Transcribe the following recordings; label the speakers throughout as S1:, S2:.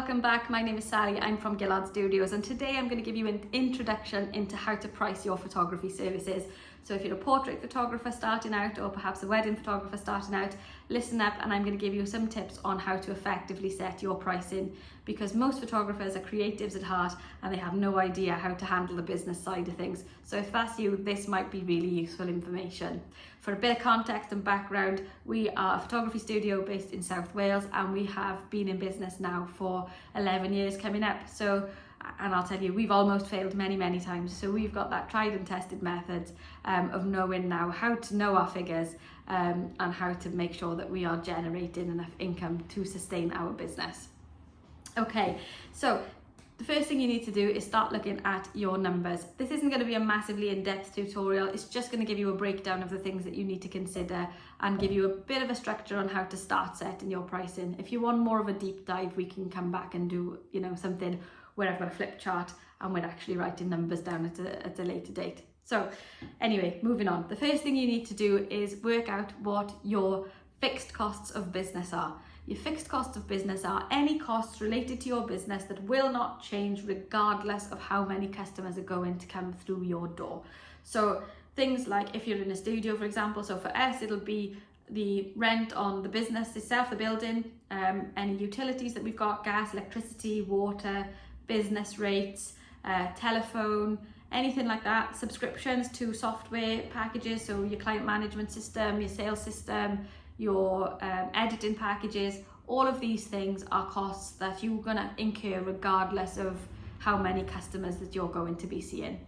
S1: welcome back. My name is Sally. I'm from Gillard Studios, and today I'm going to give you an introduction into how to price your photography services. So if you're a portrait photographer starting out, or perhaps a wedding photographer starting out, listen up and I'm going to give you some tips on how to effectively set your pricing, because most photographers are creatives at heart and they have no idea how to handle the business side of things. So if that's you, this might be really useful information. For a bit of context and background, we are a photography studio based in South Wales, and we have been in business now for 11 years coming up. And I'll tell you, we've almost failed many times. So we've got that tried and tested method of knowing now how to know our figures and how to make sure that we are generating enough income to sustain our business. Okay, so the first thing you need to do is start looking at your numbers. This isn't going to be a massively in-depth tutorial. It's just going to give you a breakdown of the things that you need to consider and give you a bit of a structure on how to start setting your pricing. If you want more of a deep dive, we can come back and do, something where I've got a flip chart and we're actually writing numbers down at a later date. So anyway, moving on. The first thing you need to do is work out what your fixed costs of business are. Your fixed costs of business are any costs related to your business that will not change regardless of how many customers are going to come through your door. So things like if you're in a studio, for example, so for us, it'll be the rent on the business itself, the building, any utilities that we've got, gas, electricity, water, business rates, telephone, anything like that, subscriptions to software packages, so your client management system, your sales system, your editing packages. All of these things are costs that you're going to incur regardless of how many customers that you're going to be seeing.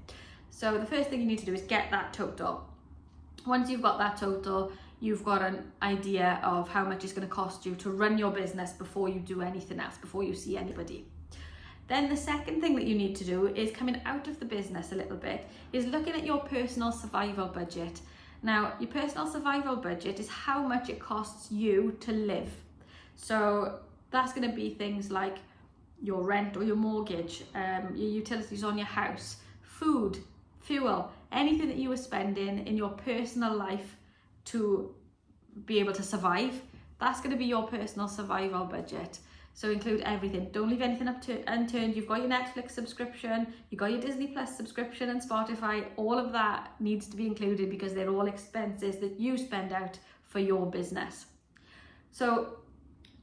S1: So the first thing you need to do is get that total. Once you've got that total, you've got an idea of how much it's going to cost you to run your business before you do anything else, before you see anybody. Then the second thing that you need to do is, coming out of the business a little bit, is looking at your personal survival budget. Now, your personal survival budget is how much it costs you to live. So that's going to be things like your rent or your mortgage, your utilities on your house, food, fuel, anything that you are spending in your personal life to be able to survive. That's going to be your personal survival budget. So include everything. Don't leave anything unturned. You've got your Netflix subscription, you've got your Disney Plus subscription and Spotify. All of that needs to be included because they're all expenses that you spend out for your business. So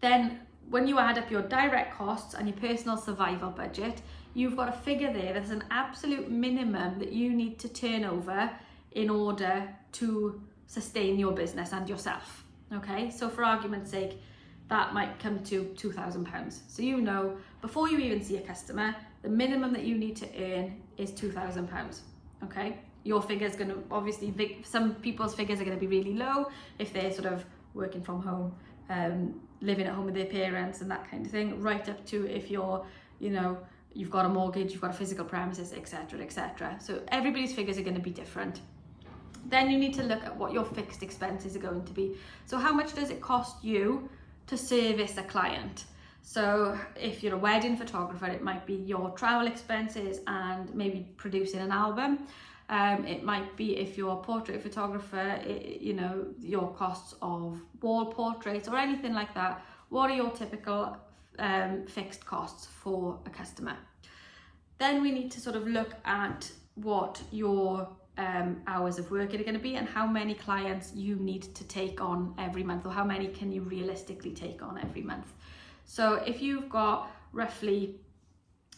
S1: then when you add up your direct costs and your personal survival budget, you've got a figure there that's an absolute minimum that you need to turn over in order to sustain your business and yourself. Okay, so for argument's sake, that might come to £2,000. So before you even see a customer, the minimum that you need to earn is £2,000. Okay, your figure's going to obviously, some people's figures are going to be really low if they're sort of working from home, living at home with their parents and that kind of thing, right up to if you're, you've got a mortgage, you've got a physical premises, etc. So everybody's figures are going to be different. Then you need to look at what your fixed expenses are going to be. So how much does it cost you to service a client? So if you're a wedding photographer, it might be your travel expenses and maybe producing an album. It might be, if you're a portrait photographer, your costs of wall portraits or anything like that. What are your typical fixed costs for a customer? Then we need to sort of look at what your hours of work are going to be and how many clients you need to take on every month, or how many can you realistically take on every month. So if you've got roughly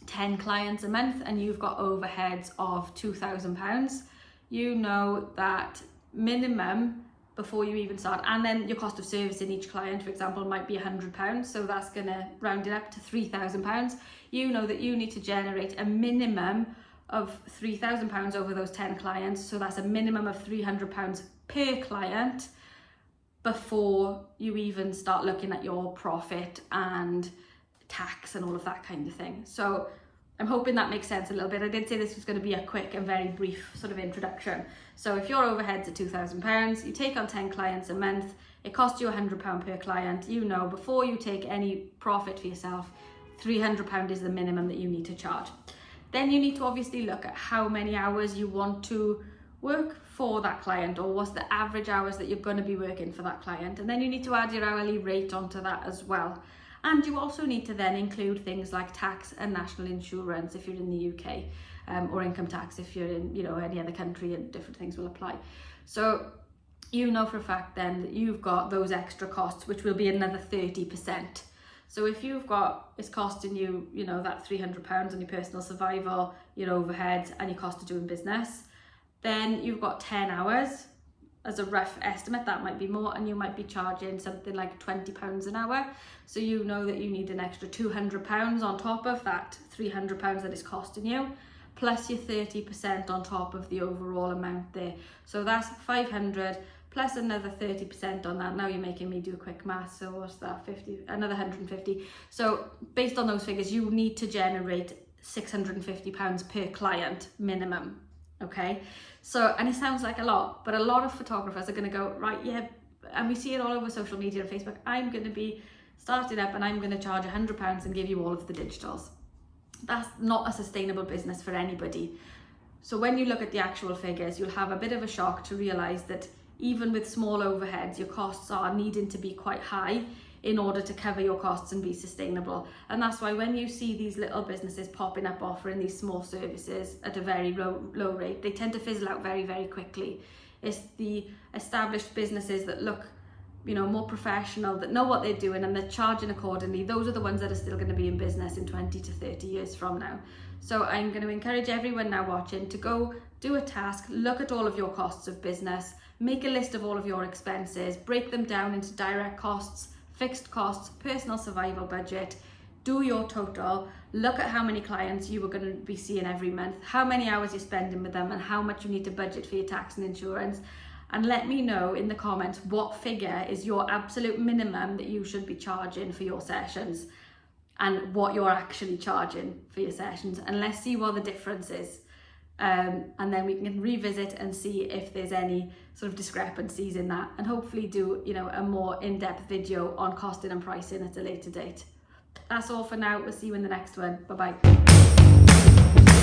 S1: 10 clients a month and you've got overheads of £2,000, you know that minimum before you even start, and then your cost of servicing each client, for example, might be £100, so that's going to round it up to £3,000. You know that you need to generate a minimum of £3,000 over those 10 clients, so that's a minimum of £300 per client before you even start looking at your profit and tax and all of that kind of thing. So I'm hoping that makes sense a little bit. I did say this was going to be a quick and very brief sort of introduction. So if your overheads are £2,000, you take on 10 clients a month, it costs you £100 per client. Before you take any profit for yourself, £300 is the minimum that you need to charge. Then you need to obviously look at how many hours you want to work for that client, or what's the average hours that you're going to be working for that client. And then you need to add your hourly rate onto that as well. And you also need to then include things like tax and national insurance if you're in the UK, or income tax if you're in, you know, any other country, and different things will apply. So you know for a fact then that you've got those extra costs, which will be another 30%. So if you've got, it's costing you, you know, that £300 on your personal survival, your overheads and your cost of doing business, then you've got 10 hours. As a rough estimate, that might be more, and you might be charging something like £20 an hour. So you know that you need an extra £200 on top of that £300 that it's costing you, plus your 30% on top of the overall amount there. So that's 500 plus another 30% on that. Now you're making me do a quick math. So what's that? 50, another 150. So based on those figures, you need to generate £650 per client minimum. Okay, so, and it sounds like a lot, but a lot of photographers are going to go, right, yeah, and we see it all over social media and Facebook, I'm going to be starting up and I'm going to charge £100 and give you all of the digitals. That's not a sustainable business for anybody. So when you look at the actual figures, you'll have a bit of a shock to realise that even with small overheads, your costs are needing to be quite high in order to cover your costs and be sustainable. And that's why when you see these little businesses popping up offering these small services at a very low rate, they tend to fizzle out very, very quickly. It's the established businesses that look, you know, more professional, that know what they're doing and they're charging accordingly. Those are the ones that are still going to be in business in 20 to 30 years from now. So I'm going to encourage everyone now watching to go do a task, look at all of your costs of business, make a list of all of your expenses, break them down into direct costs, fixed costs, personal survival budget, do your total, look at how many clients you are going to be seeing every month, how many hours you're spending with them, and how much you need to budget for your tax and insurance. And let me know in the comments what figure is your absolute minimum that you should be charging for your sessions, and what you're actually charging for your sessions. And let's see what the difference is. And then we can revisit and see if there's any sort of discrepancies in that, and hopefully do, you know, a more in-depth video on costing and pricing at a later date. That's all for now. We'll see you in the next one. Bye bye.